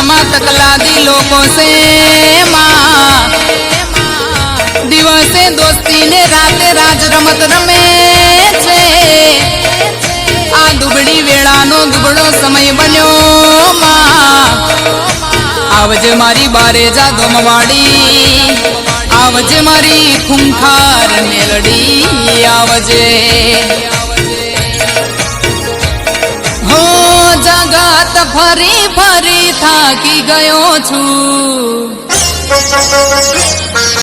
માં તકલાદી લોકો છે માં દિવસે દોસ્તી ને રાતે રાજ રમત રમે છે આ દુબળી વેળાનો દુબળો સમય બન્યો માં આવજે મારી બારે જાદો મવાડી આવજે મારી ખૂંખાર મેલડી આવજે હો જગત ફરી ફરી થાકી ગયો છું